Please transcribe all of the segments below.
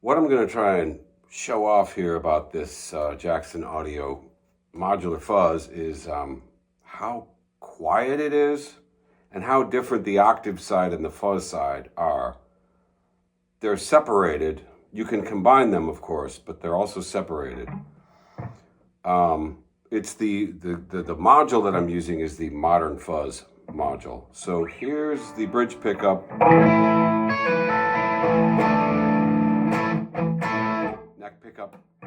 What I'm going to try and show off here about this Jackson Audio Modular Fuzz is how quiet it is and how different the octave side and the fuzz side are. They're separated. You can combine them, of course, but they're also separated. It's the module that I'm using is the Modern Fuzz module. So here's the bridge pickup. Neck pickup. I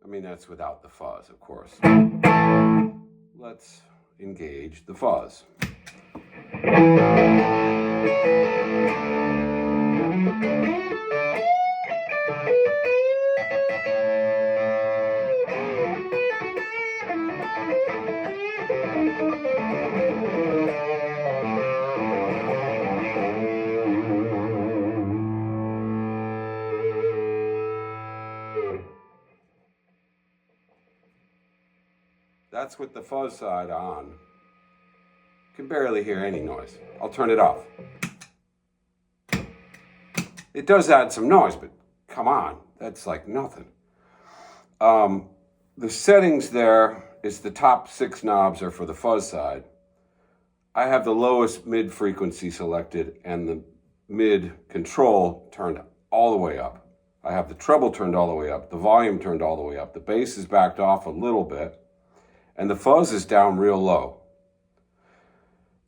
mean, that's without the fuzz, of course. Let's engage the fuzz. That's with the fuzz side on. You can barely hear any noise. I'll turn it off. It does add some noise, but come on, that's like nothing. The settings there is the top 6 knobs are for the fuzz side. I have the lowest mid frequency selected and the mid control turned all the way up. I have the treble turned all the way up, the volume turned all the way up, the bass is backed off a little bit, and the fuzz is down real low.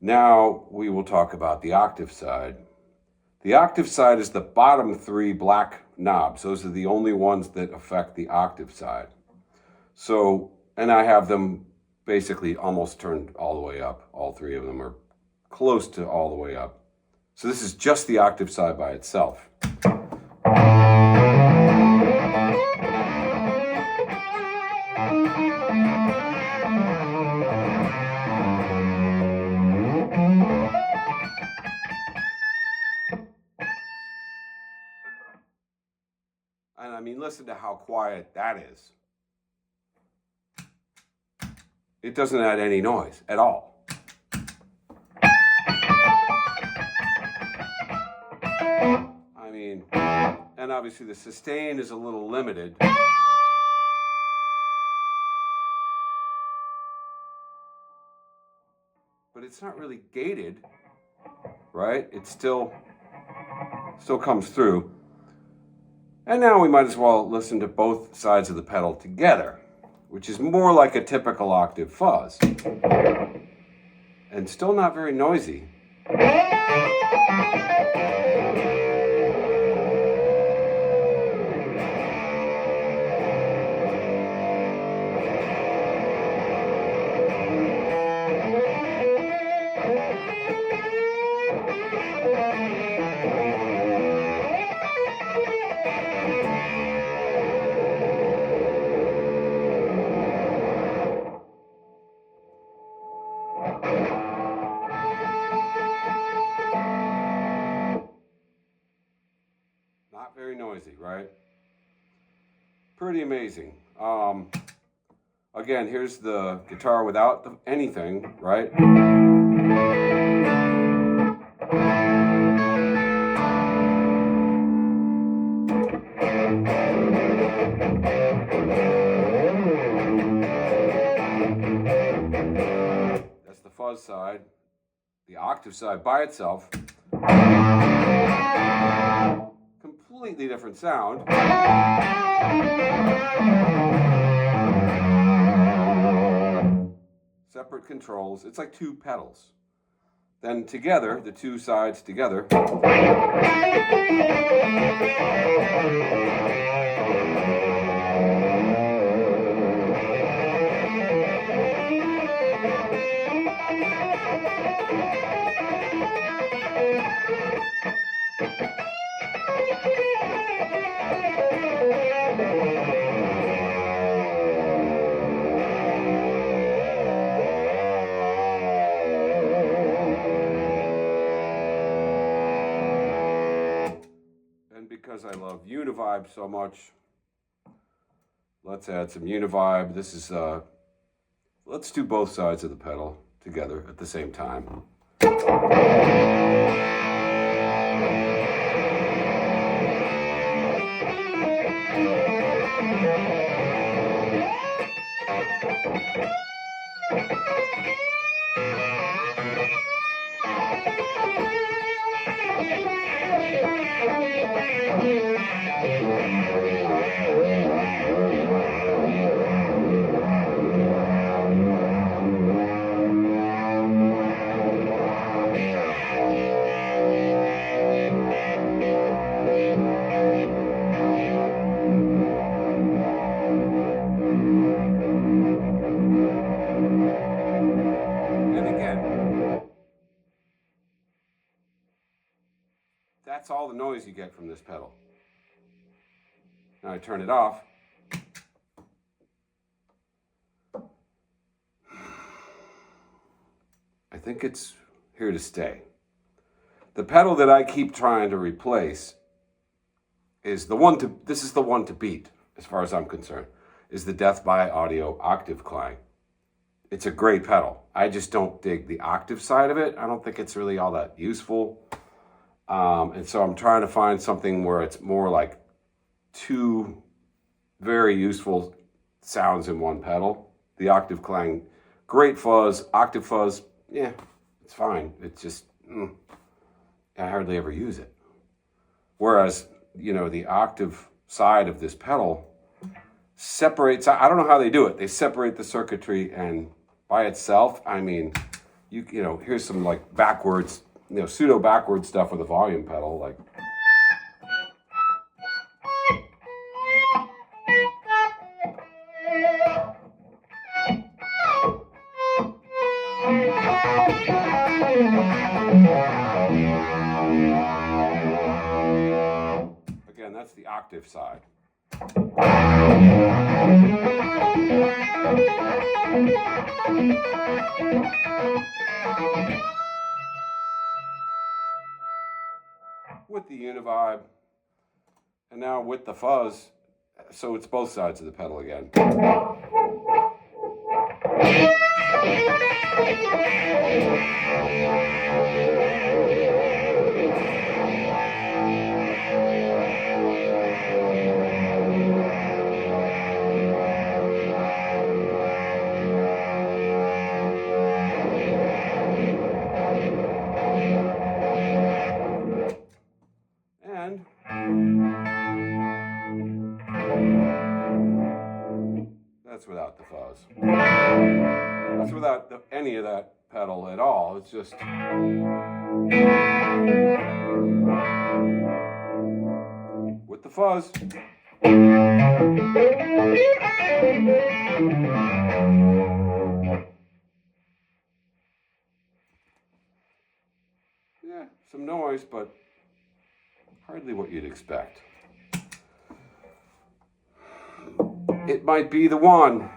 Now we will talk about the octave side. The octave side is the bottom 3 black knobs. Those are the only ones that affect the octave side. So, and I have them basically almost turned all the way up. All 3 of them are close to all the way up. So this is just the octave side by itself. And I mean, listen to how quiet that is. It doesn't add any noise at all. I mean, and obviously the sustain is a little limited. But it's not really gated, right? It still comes through. And now we might as well listen to both sides of the pedal together, which is more like a typical octave fuzz. And still not very noisy. Not very noisy, right? Pretty amazing. Again, here's the guitar without anything, right? That's the fuzz side. The octave side by itself. Completely different sound. Separate controls. It's like 2 pedals. Then together, the 2 sides together. Because I love Univibe so much, let's add some Univibe. This is, let's do both sides of the pedal together at the same time. That's all the noise you get from this pedal. Now I turn it off. I think it's here to stay. The pedal that I keep trying to replace is the one to, this is the one to beat, as far as I'm concerned, is the Death by Audio Octave Clang. It's a great pedal. I just don't dig the octave side of it. I don't think it's really all that useful. And so I'm trying to find something where it's more like two very useful sounds in one pedal. The octave clang, great fuzz. Octave fuzz, yeah, it's fine. It's just, I hardly ever use it. Whereas, you know, the octave side of this pedal separates, I don't know how they do it. They separate the circuitry, and by itself, I mean, you know, here's some like backwards, you know, pseudo backward stuff with a volume pedal, like. Again, that's the octave side. With the Univibe, and now with the fuzz, so it's both sides of the pedal again. That's without the fuzz. That's without any of that pedal at all. It's just. With the fuzz. Yeah, some noise, but hardly what you'd expect. It might be the one.